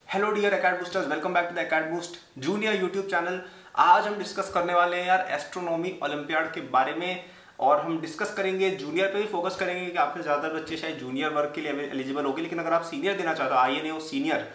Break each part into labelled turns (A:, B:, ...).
A: Hello dear Acad boosters, welcome back to the Acad Boost junior YouTube channel. आज हम discuss करने वाले हैं यार एस्ट्रोनॉमी ओलंपियाड के बारे में। और हम डिस्कस करेंगे जूनियर पे भी फोकस करेंगे कि आपके ज़्यादा बच्चे शायद जूनियर वर्ग के लिए एलिजिबल होंगे, लेकिन अगर आप सीनियर देना चाहते हो INAO सीनियर,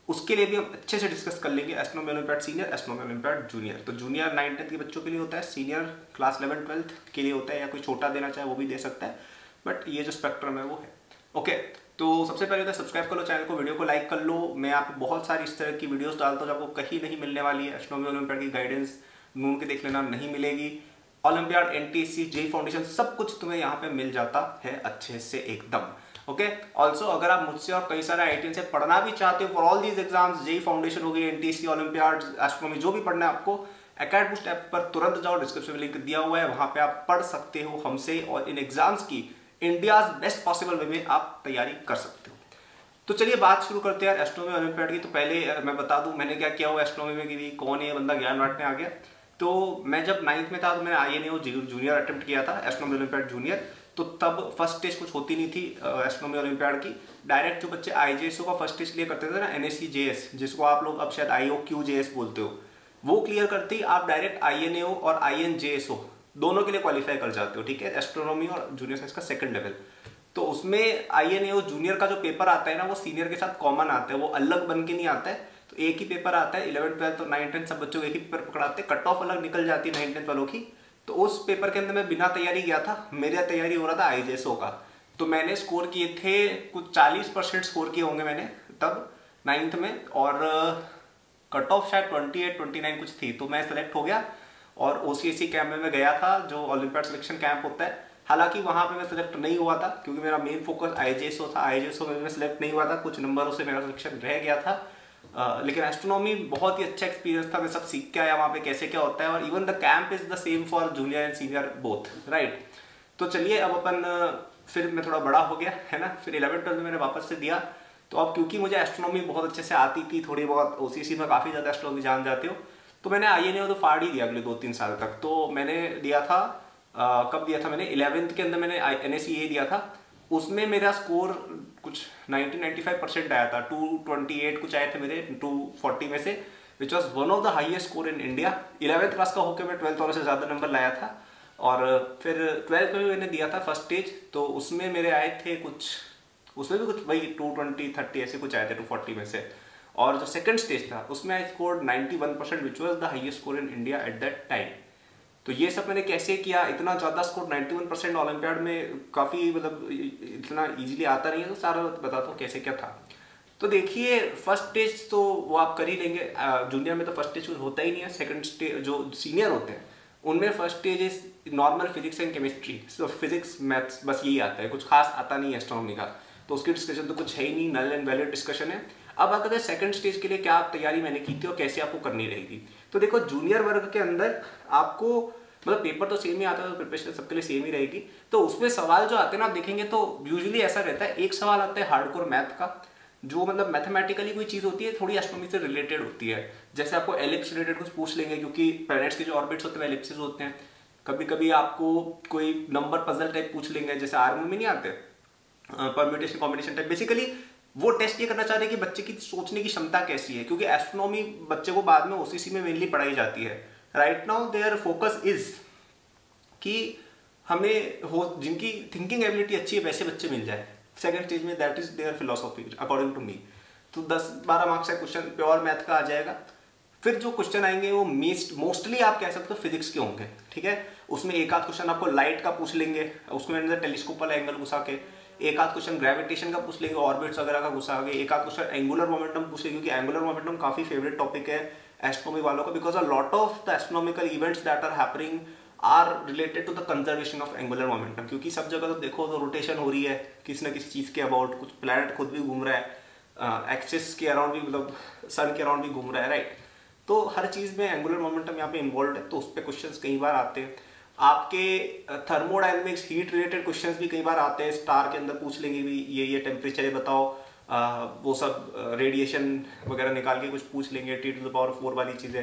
A: उसके लिए भी हम अच्छे से डिस्कस कर लेंगे astronomy olympiad senior, astronomy olympiad junior. तो जूनियर 9th के बच्चों के लिए होता है, सीनियर क्लास 11th-12th के लिए होता है, या कोई छोटा देना चाहे वो भी दे सकता है, बट ये जो स्पेक्ट्रम है वो है। ओके, तो सबसे पहले तो सब्सक्राइब कर लो चैनल को, वीडियो को लाइक कर लो। मैं आपको बहुत सारी इस तरह की वीडियोस डालता हूँ जो आपको कहीं नहीं मिलने वाली है। एस्ट्रोनॉमी ओलंपियाड की गाइडेंस ढूंढ के देख लेना, नहीं मिलेगी। ओलंपियाड, NTSC, JEE फाउंडेशन सब कुछ तुम्हें यहाँ पे मिल जाता है अच्छे से एकदम। ओके, ऑल्सो अगर आप मुझसे और कई सारे IITian से पढ़ना भी चाहते हो for all these exams, JEE foundation हो गई, NTSC, ओलंपियाड, एस्ट्रोनॉमी, जो भी पढ़ना है आपको, एकेड बूस्ट ऐप पर तुरंत जाओ, डिस्क्रिप्शन में लिंक दिया हुआ है, वहां पे आप पढ़ सकते हो हमसे और इन एग्जाम्स की इंडियाज बेस्ट पॉसिबल वे में आप तैयारी कर सकते हो। तो चलिए बात शुरू करते हैं यार एस्ट्रोनॉमी ओलंपियाड की। तो पहले मैं बता दूं मैंने क्या किया हुआ एस्ट्रोनॉमी में, कि कौन है बंदा ज्ञान बांटने आ गया। तो मैं जब 9th में था तो मैंने INAO जूनियर अटेम्प्ट किया था, एस्ट्रोनॉमी ओलंपियाड जूनियर। तो तब फर्स्ट स्टेज कुछ होती नहीं थी एस्ट्रोनॉमी ओलंपियाड की। डायरेक्ट जो बच्चे IJSO का फर्स्ट स्टेज क्लियर करते थे ना, NSE-JS, जिसको आप लोग अब शायद IOQ-JS बोलते हो, वो क्लियर करते ही आप डायरेक्ट INAO और INJSO दोनों के लिए क्वालिफाई कर जाते हो। ठीक है, एस्ट्रोनॉमी और जूनियर साइंस का सेकंड लेवल। तो उसमें INAO जूनियर का जो पेपर आता है ना, वो सीनियर के साथ कॉमन आता है, वो अलग बन के नहीं आता है। तो एक ही पेपर आता है, 11th 12th और 9th 10th सब बच्चों को एक ही पेपर पकड़ाते हैं, कट ऑफ अलग निकल जाती है 9th 10th वालों की। तो उस पेपर के अंदर मैं बिना तैयारी गया था, मेरा तैयारी हो रहा था IJSO का। तो मैंने स्कोर किए थे कुछ 40% स्कोर किए होंगे मैंने तब 9th में, और कट ऑफ शायद 28-29 कुछ थी। तो मैं सेलेक्ट हो गया और OCSC कैंप में गया था, जो ओलंपियाड सिलेक्शन कैंप होता है। हालांकि वहां पे मैं सिलेक्ट नहीं हुआ था, क्योंकि मेरा मेन फोकस IJSO था। IJSO में मैं सिलेक्ट नहीं हुआ था, कुछ नंबरों से मेरा सिलेक्शन रह गया था। लेकिन एस्ट्रोनॉमी बहुत ही अच्छा एक्सपीरियंस था, मैं सब सीख के आया वहाँ पे कैसे क्या होता है। और even the camp is the same for junior and senior both, right. तो चलिए अब अपन फिर मैं थोड़ा बड़ा हो गया है ना, फिर 11th-12th में मैंने वापस से दिया। तो अब क्योंकि मुझे एस्ट्रोनॉमी बहुत अच्छे से आती थी, थोड़ी बहुत OCSC में काफ़ी ज़्यादा एस्ट्रोनॉमी जान जाते हो, तो मैंने INAO तो फाड़ ही दिया अगले 2-3 साल तक। तो मैंने दिया था कब दिया था मैंने 11th के अंदर मैंने NSEA दिया था। उसमें मेरा स्कोर कुछ 90-95% आया था, 228 कुछ आए थे मेरे 240 में से, which was one of the highest score in India. 11th class का होकर मैं 12th वालों से ज़्यादा नंबर लाया था। और फिर 12th में भी मैंने दिया था फर्स्ट स्टेज, तो उसमें मेरे आए थे कुछ, उसमें भी कुछ वही 220-30 ऐसे कुछ आए थे 240 में से। और जो सेकंड स्टेज था उसमें I scored 91%, which was the highest score in India at that time. तो ये सब मैंने कैसे किया, इतना ज़्यादा स्कोर 91% ओलंपियाड में काफ़ी, मतलब इतना इजीली आता नहीं है, तो सारा बताता हूँ कैसे क्या था। तो देखिए फर्स्ट स्टेज तो वो आप कर ही लेंगे, जूनियर में तो फर्स्ट स्टेज होता ही नहीं है। सेकंड स्टेज जो सीनियर होते हैं उनमें first stage is normal physics and chemistry, so physics maths बस यही आता है, कुछ खास आता नहीं है एस्ट्रोनॉमी का। तो उसकी डिस्कशन तो कुछ है ही नहीं, नल एंड वैलिड डिस्कशन है। अब अगर सेकंड स्टेज के लिए क्या तैयारी मैंने की थी और कैसे आपको करनी रहेगी, तो देखो जूनियर वर्ग के अंदर आपको मतलब पेपर तो सेम ही आता है, तो प्रिपरेशन सबके लिए सेम ही रहेगी। तो उसमें सवाल जो आते हैं ना, आप देखेंगे तो यूजुअली ऐसा रहता है, एक सवाल आता है हार्डकोर मैथ का, जो मतलब मैथमेटिकली कोई चीज़ होती है, थोड़ी एस्ट्रोनॉमी से रिलेटेड होती है। जैसे आपको एलिप्स रिलेटेड कुछ पूछ लेंगे, क्योंकि प्लैनेट्स के जो ऑर्बिट्स होते हैं एलिप्सिस होते हैं। कभी कभी आपको कोई नंबर पजल टाइप पूछ लेंगे, जैसे आर्मी में नहीं आते परम्यूटेशन कॉम्बिनेशन टाइप। बेसिकली वो टेस्ट ये करना चाह रहे हैं कि बच्चे की सोचने की क्षमता कैसी है, क्योंकि एस्ट्रोनॉमी बच्चे को बाद में OCC में मेनली पढ़ाई जाती है। Right now there focus is कि हमें हो जिनकी थिंकिंग एबिलिटी अच्छी है वैसे बच्चे मिल जाए सेकंड स्टेज में, that is there philosophy according to me. तो 10-12 मार्क्स का क्वेश्चन प्योर मैथ का आ जाएगा। फिर जो क्वेश्चन आएंगे वो मोस्टली आप कह सकते हो फिजिक्स के होंगे। ठीक है, उसमें एक आध क्वेश्चन आपको लाइट का पूछ लेंगे, उसमें अंदर टेलीस्कोप वाला एंगल घुसा के। एक आध क्वेश्चन ग्रेविटेशन का पूछ लेंगे, ऑर्बिट्स वगैरह का घुसा के। एक आध क्वेश्चन एंगुलर मोमेंटम पूछ लेंगे, क्योंकि एंगुलर मोमेंटम काफी फेवरेट टॉपिक है एस्ट्रोनॉमी वालों का, because a lot of the astronomical events that are happening are related to the conservation of angular momentum. क्योंकि सब जगह तो देखो तो रोटेशन हो रही है किसी न किसी चीज के अबाउट, कुछ प्लैनेट खुद भी घूम रहा है, एक्सिस के अराउंड भी, मतलब सन के अराउंड भी घूम रहा है, राइट। तो हर चीज में एंगुलर मोमेंटम यहाँ पे इन्वॉल्व है, तो उस पर क्वेश्चंस कई बार आते हैं। आपके थर्मोडायनेमिक्स हीट रिलेटेड क्वेश्चंस भी कई बार आते हैं, स्टार के अंदर पूछ लेंगे भी ये टेम्परेचर है बताओ, वो सब रेडिएशन वगैरह निकाल के कुछ पूछ लेंगे, T⁴ वाली चीजें,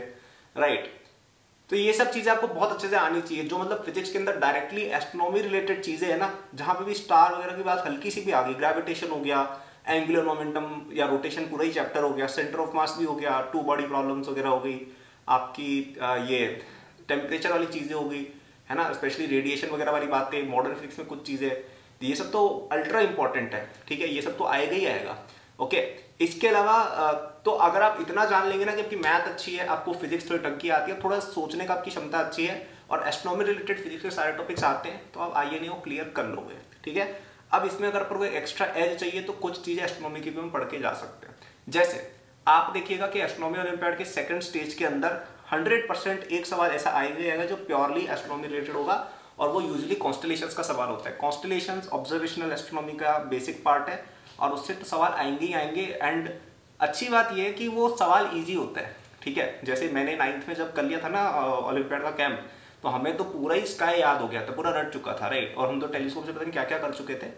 A: राइट। तो ये सब चीजें आपको बहुत अच्छे से आनी चाहिए, जो मतलब फिजिक्स के अंदर डायरेक्टली एस्ट्रोनॉमी रिलेटेड चीजें है ना, जहां पे भी स्टार वगैरह की बात हल्की सी भी आ गई, ग्रेविटेशन हो गया, एंगुलर मोमेंटम या रोटेशन पूरा ही चैप्टर हो गया, सेंटर ऑफ मास भी हो गया, टू बॉडी प्रॉब्लम्स वगैरह हो गई, आपकी ये टेम्परेचर वाली चीज़ें हो गई, है ना, स्पेशली रेडिएशन वगैरह वाली बातें, मॉडर्न फिजिक्स में कुछ चीज़ें, ये सब तो अल्ट्रा इंपॉर्टेंट है, ठीक है, ये सब तो आएगा ही आएगा। ओके, इसके अलावा तो अगर आप इतना जान लेंगे ना कि आपकी मैथ अच्छी है, आपको फिजिक्स थोड़ी टंकी आती है, थोड़ा सोचने का आपकी क्षमता अच्छी है और एस्ट्रोनॉमी रिलेटेड फिजिक्स के सारे टॉपिक्स आते हैं, तो आप INEO क्लियर कर लोगे, ठीक है। अब इसमें अगर आपको एक्स्ट्रा एज चाहिए तो कुछ चीज़ें एस्ट्रोनॉमी की भी हम पढ़ के जा सकते हैं। जैसे आप देखिएगा कि एस्ट्रोनॉमी ओलंपियाड के सेकंड स्टेज के अंदर 100% एक सवाल ऐसा आएगा जो प्योरली एस्ट्रोनॉमी रिलेटेड होगा और वो यूजुअली कॉन्स्टलेशंस का सवाल होता है। कॉन्स्टलेशंस ऑब्जर्वेशनल एस्ट्रोनॉमी का बेसिक पार्ट है और उससे तो सवाल आएंगे ही आएंगे। एंड अच्छी बात ये है कि वो सवाल ईजी होता है, ठीक है। जैसे मैंने 9th में जब कर लिया था ना ओलंपियाड का कैंप, तो हमें तो पूरा ही स्काई याद हो गया था, पूरा रट चुका था, राइट। और हम तो टेलीस्कोप से पता नहीं क्या क्या कर चुके थे,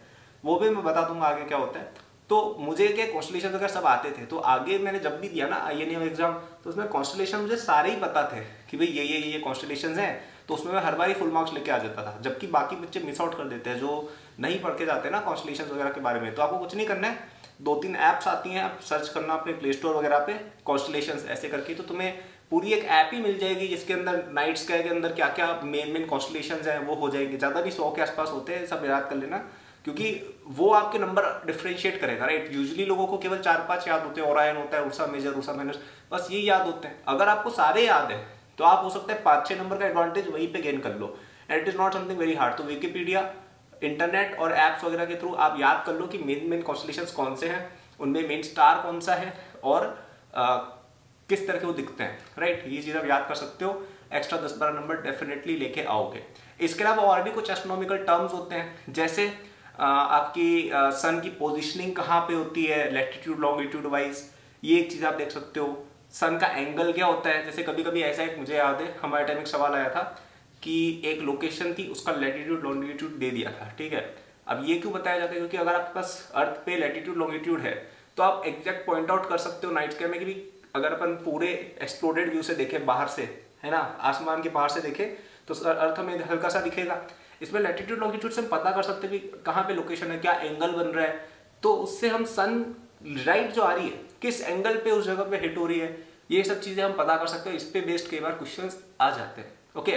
A: वो भी मैं बता दूंगा आगे क्या होता है। तो मुझे क्या कॉन्स्टलेशन वगैरह सब आते थे, तो आगे मैंने जब भी दिया ना INEO एग्जाम, तो उसमें कॉन्स्टलेशन मुझे सारे ही पता थे कि भाई ये कॉन्स्टलेशंस हैं, तो उसमें मैं हर बार ही फुल मार्क्स लेके आ जाता था। जबकि बाकी बच्चे मिस आउट कर देते हैं जो नहीं पढ़ के जाते हैं ना कॉन्स्टलेशंस वगैरह के बारे में। तो आपको कुछ नहीं करना है, 2-3 ऐप्स आती हैं, आप सर्च करना अपने प्ले स्टोर वगैरह पे कॉन्स्टलेशंस ऐसे करके, तो तुम्हें पूरी एक ऐप ही मिल जाएगी जिसके अंदर नाइट स्काई के अंदर क्या क्या मेन कॉन्स्टलेशंस हैं वो हो जाएंगे। ज़्यादा नहीं 100 के आसपास होते हैं, सब याद कर लेना, क्योंकि वो आपके नंबर डिफरेंशिएट करेगा, राइट। यूजुअली लोगों को केवल 4-5 याद होते हैं, ओरायन होता है, उर्सा मेजर, उर्सा माइनर, बस ये याद होते हैं। अगर आपको सारे याद है तो आप हो सकता है 5-6 नंबर का एडवांटेज वहीं पे गेन कर लो। And it is not something very hard. तो विकिपीडिया, इंटरनेट और एप्स वगैरह के थ्रू आप याद कर लो कि मेन कॉन्स्टलेशंस कौन से हैं, उनमें मेन स्टार कौन सा है और किस तरह के वो दिखते हैं, राइट। ये चीज़ आप याद कर सकते हो, एक्स्ट्रा 10-12 नंबर डेफिनेटली लेके आओगे। इसके अलावा और भी कुछ एस्ट्रोनॉमिकल टर्म्स होते हैं, जैसे आपकी सन की पोजीशनिंग कहाँ पे होती है लैटिट्यूड लॉन्गिट्यूड वाइज, ये एक चीज़ आप देख सकते हो। सन का एंगल क्या होता है, जैसे कभी कभी ऐसा एक मुझे याद है हमारे टाइम एक सवाल आया था कि एक लोकेशन थी, उसका लैटिट्यूड लॉन्गिट्यूड दे दिया था, ठीक है। अब ये क्यों बताया जाता है, क्योंकि अगर आपके पास अर्थ पे लैटिट्यूड लॉन्गिट्यूड है तो आप एग्जैक्ट पॉइंट आउट कर सकते हो नाइट स्काई में कि अगर अपन पूरे एक्सप्लोडेड व्यू से देखें बाहर से, है ना, आसमान के बाहर से देखें तो अर्थ हमें हल्का सा दिखेगा। इसमें लैटिट्यूड लॉन्गिट्यूड से हम पता कर सकते हैं कि कहाँ पे लोकेशन है, क्या एंगल बन रहा है, तो उससे हम सन राइट जो आ रही है किस एंगल पे उस जगह पे हिट हो रही है, ये सब चीजें हम पता कर सकते हैं। इस पे बेस्ड कई बार क्वेश्चंस आ जाते हैं। ओके,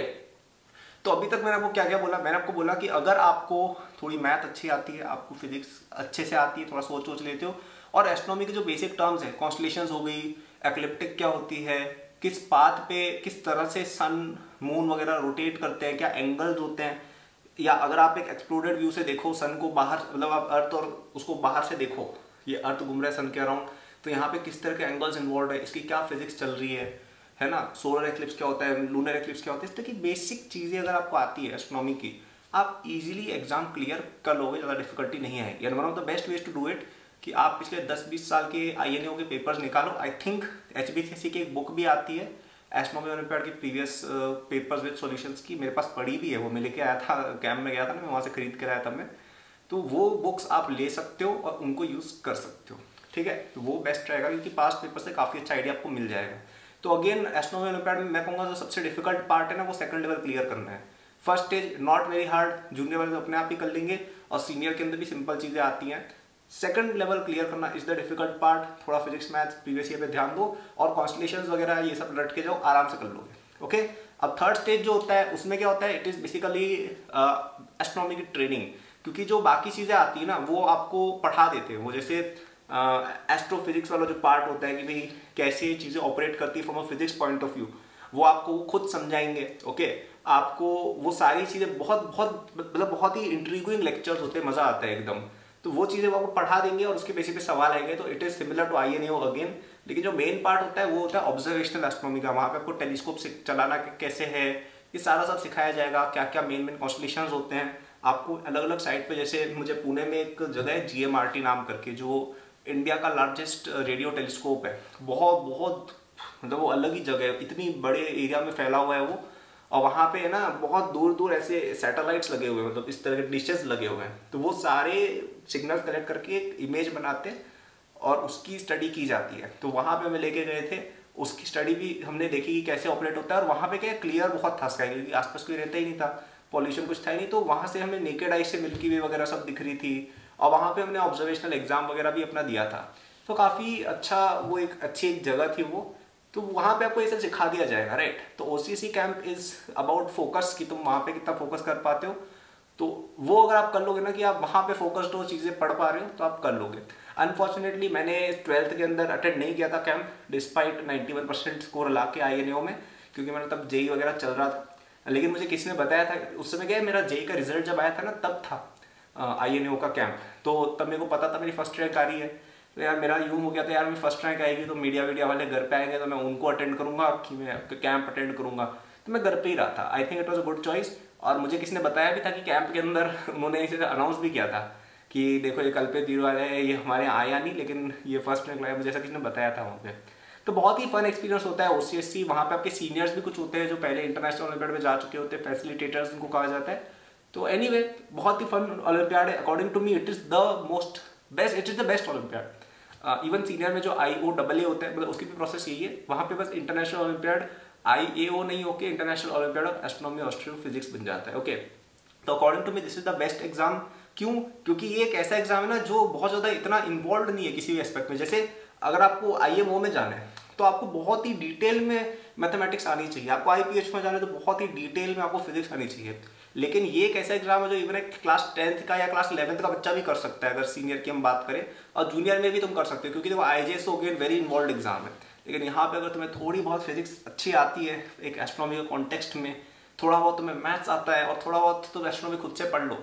A: तो अभी तक मैंने आपको क्या क्या बोला, मैंने आपको बोला कि अगर आपको थोड़ी मैथ अच्छी आती है, आपको फिजिक्स अच्छे से आती है, थोड़ा सोच लेते हो, और एस्ट्रोनॉमी के जो बेसिक टर्म्स है, कॉन्स्टलेशंस हो गई, एक्लिप्टिक क्या होती है, किस पाथ पे किस तरह से सन मून वगैरह रोटेट करते हैं, क्या एंगल्स होते हैं, या अगर आप एक एक्सप्लोडेड व्यू से देखो सन को बाहर, मतलब आप अर्थ और उसको बाहर से देखो, ये अर्थ घूम रहा है सन के अराउंड, तो यहाँ पे किस तरह के एंगल्स इन्वॉल्व है, इसकी क्या फिजिक्स चल रही है ना, सोलर एक्लिप्स क्या होता है, लूनर एक्लिप्स क्या होता है, इस तरह की बेसिक चीज़ें अगर आपको आती है एस्ट्रोनॉमी की, आप इजीली एग्जाम क्लियर कर लोगे, ज़्यादा डिफिकल्टी नहीं आएगी। And one of the best ways to do it कि आप पिछले 10-20 साल के INEO के पेपर्स निकालो। आई थिंक HBCC की एक बुक भी आती है एस्ट्रोनॉमी ओलंपियाड के प्रीवियस पेपर्स विद सॉल्यूशंस की, मेरे पास पड़ी भी है, वो मैं लेके आया था, कैंप में गया था ना, मैं वहाँ से खरीद कर आया था मैं, तो वो बुक्स आप ले सकते हो और उनको यूज़ कर सकते हो, ठीक है। तो वो बेस्ट रहेगा क्योंकि पास्ट पेपर से काफ़ी अच्छा आइडिया आपको मिल जाएगा। तो अगेन एस्ट्रोनॉमी ओलंपियाड में मैं कहूँगा जो सबसे डिफिकल्ट पार्ट है ना, वो सेकंड लेवल क्लियर करना है। First stage not very hard, junior वाले तो अपने आप ही कर लेंगे और सीनियर के अंदर भी सिंपल चीज़ें आती हैं। सेकंड लेवल क्लियर करना इज द डिफिकल्ट पार्ट। थोड़ा फिजिक्स मैथ्स प्रीवियस ईयर पे ध्यान दो और कॉन्स्टलेशंस वगैरह ये सब रट के जाओ, आराम से कर लोगे। ओके, अब थर्ड स्टेज जो होता है उसमें क्या होता है, इट इज़ बेसिकली एस्ट्रोनॉमी की ट्रेनिंग, क्योंकि जो बाकी चीज़ें आती है ना वो आपको पढ़ा देते हैं, वो जैसे एस्ट्रोफिजिक्स वाला जो पार्ट होता है कि भाई कैसे चीज़ें ऑपरेट करती है from a physics point of view, वो आपको खुद समझाएंगे। ओके, आपको वो सारी चीज़ें बहुत ही इंट्रीगिंग लेक्चर्स होते हैं, मज़ा आता है एकदम। तो वो चीज़ें वो आपको पढ़ा देंगे और उसके बेसिस पे सवाल आएंगे। तो it is similar to INEO again, लेकिन जो मेन पार्ट होता है वो होता है ऑब्जर्वेशनल एस्ट्रोनॉमी का। वहाँ पे आपको टेलीस्कोप से चलाना कैसे है, ये सारा सब सिखाया जाएगा, क्या क्या मेन कॉन्स्टलेशंस होते हैं। आपको अलग अलग साइट पे, जैसे मुझे पुणे में एक जगह है GMRT नाम करके, जो इंडिया का लार्जेस्ट रेडियो टेलीस्कोप है, बहुत मतलब वो अलग ही जगह है, इतनी बड़े एरिया में फैला हुआ है वो, और वहाँ पे है ना बहुत दूर दूर ऐसे सैटेलाइट्स लगे हुए हैं, मतलब इस तरह के डिशेस लगे हुए हैं, तो वो सारे सिग्नल्स कलेक्ट करके एक इमेज बनाते हैं और उसकी स्टडी की जाती है। तो वहाँ पे हमें लेके गए थे, उसकी स्टडी भी हमने देखी कि कैसे ऑपरेट होता है। और वहाँ पे क्या क्लियर बहुत था स्काई, क्योंकि आसपास कोई रहता ही नहीं था, पॉल्यूशन कुछ था ही नहीं, तो वहाँ से हमें नेकेड आई से मिल्की वे वगैरह सब दिख रही थी। और वहाँ पे हमने ऑब्जर्वेशनल एग्जाम वगैरह भी अपना दिया था। तो काफ़ी अच्छा, वो एक अच्छी एक जगह थी वो। तो वहाँ पे आपको ये सब सिखा दिया जाएगा, राइट। तो OCC camp is about focus, कि तुम वहाँ पे कितना फोकस कर पाते हो। तो वो अगर आप कर लोगे ना, कि आप वहाँ पे फोकस्ड हो, चीज़ें पढ़ पा रहे हो, तो आप कर लोगे। अनफॉर्चुनेटली मैंने 12th के अंदर अटेंड नहीं किया था कैंप, डिस्पाइट 91% स्कोर ला के INAO में, क्योंकि मैंने तब JEE वगैरह चल रहा था। लेकिन मुझे किसी ने बताया था, उस समय क्या है, मेरा JEE का रिजल्ट जब आया था ना, तब था INAO का कैंप। तो तब मेरे को पता था मेरी फर्स्ट रैंक आ रही है। तो यार मेरा यूँ हो गया था, यार मेरी फर्स्ट रैंक आएगी तो मीडिया वाले घर पे आएंगे, तो मैं उनको अटेंड करूँगा कि मैं कैंप अटेंड करूँगा। तो मैं घर पे ही रहा था। I think it was a good choice. और मुझे किसी ने बताया भी था कि कैंप के अंदर उन्होंने इसे अनाउंस भी किया था कि देखो ये कल्पित वीरवाल है, ये हमारे यहाँ आया नहीं, लेकिन ये फर्स्ट रैंक लाया, मुझे ऐसा किसी ने बताया था वहाँ पे। तो बहुत ही फन एक्सपीरियंस होता है OCSC। वहाँ पे आपके सीनियर्स भी कुछ होते हैं जो पहले इंटरनेशनल ओलंपियाड में जा चुके होते हैं, फैसिलिटेटर्स उनको कहा जाता है। तो एनीवे बहुत ही फन ओलंपियाड है। According to me it is the most best, it is the best Olympiad. Even senior में जो IOAA होता है, मतलब उसकी भी प्रोसेस यही है। वहाँ पे बस इंटरनेशनल ओलंपियाड IAO नहीं होके international Olympiad of astronomy astrophysics बन जाता है। ओके, तो according to me this is the best exam. क्यों? क्योंकि ये एक ऐसा एग्जाम है ना जो बहुत ज़्यादा इतना इन्वॉल्व नहीं है किसी भी एस्पेक्ट में। जैसे अगर आपको IMO में जाना है तो आपको बहुत ही डिटेल में मैथमेटिक्स आनी चाहिए, आपको IPH में जाना है तो बहुत ही डिटेल में आपको फिजिक्स आनी चाहिए। लेकिन ये एक ऐसा एग्जाम है जो इवन एक क्लास 10th का या क्लास 11th का बच्चा भी कर सकता है, अगर सीनियर की हम बात करें, और जूनियर में भी तुम कर सकते हो, क्योंकि देखो IJS हो गया वेरी इन्वॉल्व एग्जाम है। लेकिन यहाँ पे अगर तुम्हें थोड़ी बहुत फिजिक्स अच्छी आती है एक एस्ट्रोनॉमी के कॉन्टेक्स्ट में, थोड़ा बहुत तुम्हें मैथ्स आता है और थोड़ा बहुत तुम एस्ट्रोनॉमी खुद से पढ़ लो,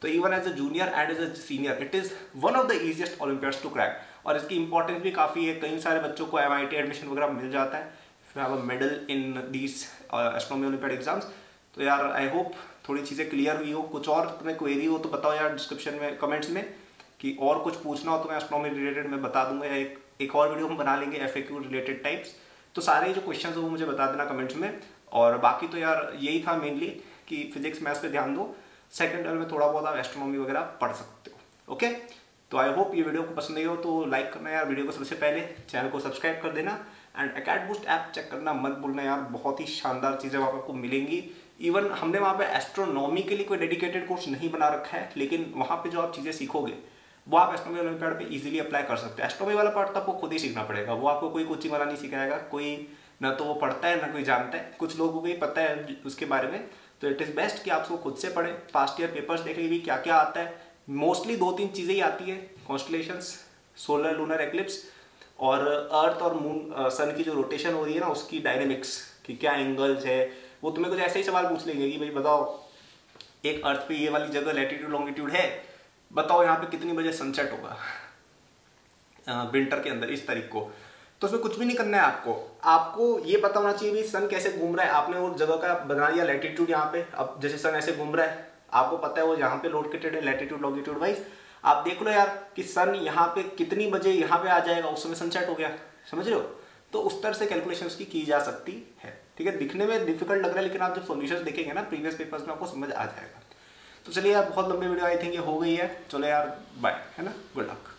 A: तो even as a junior and as a senior it is one of the easiest Olympiads to crack. और इसकी इंपॉर्टेंस भी काफ़ी है, कई सारे बच्चों को MIT एडमिशन वगैरह मिल जाता है if you have a medal in these astronomy olympiad exams. तो यार आई होप थोड़ी चीज़ें क्लियर हुई हो। कुछ और तुम्हें क्वेरी हो तो बताओ यार डिस्क्रिप्शन में, कमेंट्स में, कि और कुछ पूछना हो तो मैं एस्ट्रोनॉमी रिलेटेड मैं बता दूंगा, या एक और वीडियो हम बना लेंगे FAQ रिलेटेड टाइप्स। तो सारे जो क्वेश्चन हो वो मुझे बता देना कमेंट्स में। और बाकी तो यार यही था मेनली कि फिजिक्स मैथ्स पे ध्यान दो, सेकंड लेवल में थोड़ा बहुत आप एस्ट्रोनॉमी वगैरह पढ़ सकते हो। ओके, तो आई होप ये वीडियो को पसंद आई हो तो लाइक करना यार वीडियो को, सबसे पहले चैनल को सब्सक्राइब कर देना, एंड अकैडबूस्ट ऐप चेक करना मत भूलना यार, बहुत ही शानदार चीज़ें वहाँ आपको मिलेंगी। इवन हमने वहाँ पे एस्ट्रोनॉमी के लिए कोई डेडिकेटेड कोर्स नहीं बना रखा है, लेकिन वहाँ पे जो आप चीज़ें सीखोगे वो आप एस्ट्रोनॉमी ओलंपियाड पे इजीली अप्लाई कर सकते हैं। एस्ट्रोनॉमी वाला पार्ट तो आपको खुद ही सीखना पड़ेगा, वो आपको कोई कोचिंग वाला नहीं सिखाएगा, कोई ना तो वो पढ़ता है ना कोई जानता है, कुछ लोगों को ही पता है उसके बारे में। तो इट इज़ बेस्ट कि आप उसको खुद से पढ़ें, पास्ट ईयर पेपर्स देखें भी क्या क्या आता है। मोस्टली 2-3 चीज़ें ही आती है, कॉन्स्टलेशंस, सोलर लूनर एक्लिप्स, और अर्थ और मून सन की जो रोटेशन हो रही है ना उसकी डायनेमिक्स, कि क्या एंगल्स है। वो तुम्हें कुछ ऐसे ही सवाल पूछ लेंगे कि भाई बताओ एक अर्थ पे ये वाली जगह लैटिट्यूड लॉन्गिट्यूड है, बताओ यहाँ पे कितनी बजे सनसेट होगा विंटर के अंदर इस तारीख को। तो उसमें कुछ भी नहीं करना है आपको ये पता होना चाहिए भी सन कैसे घूम रहा है। आपने वो जगह का बना दिया लैटिट्यूड यहाँ पे, अब जैसे सन ऐसे घूम रहा है, आपको पता है वो यहाँ पे लोकेटेड है लैटिट्यूड लॉन्गिट्यूड वाइज। आप देख लो यार कि सन यहाँ पे कितनी बजे यहाँ पे आ जाएगा, उस समय सनसेट हो गया, समझ रहे हो। तो उस तरह से कैलकुलेशन उसकी की जा सकती है, ठीक है। दिखने में डिफिकल्ट लग रहा है, लेकिन आप जब सॉल्यूशंस देखेंगे ना प्रीवियस पेपर्स में आपको समझ आ जाएगा। तो चलिए यार, बहुत लंबी वीडियो आई थिंक ये हो गई है, चलो यार बाय, है ना, गुड लक।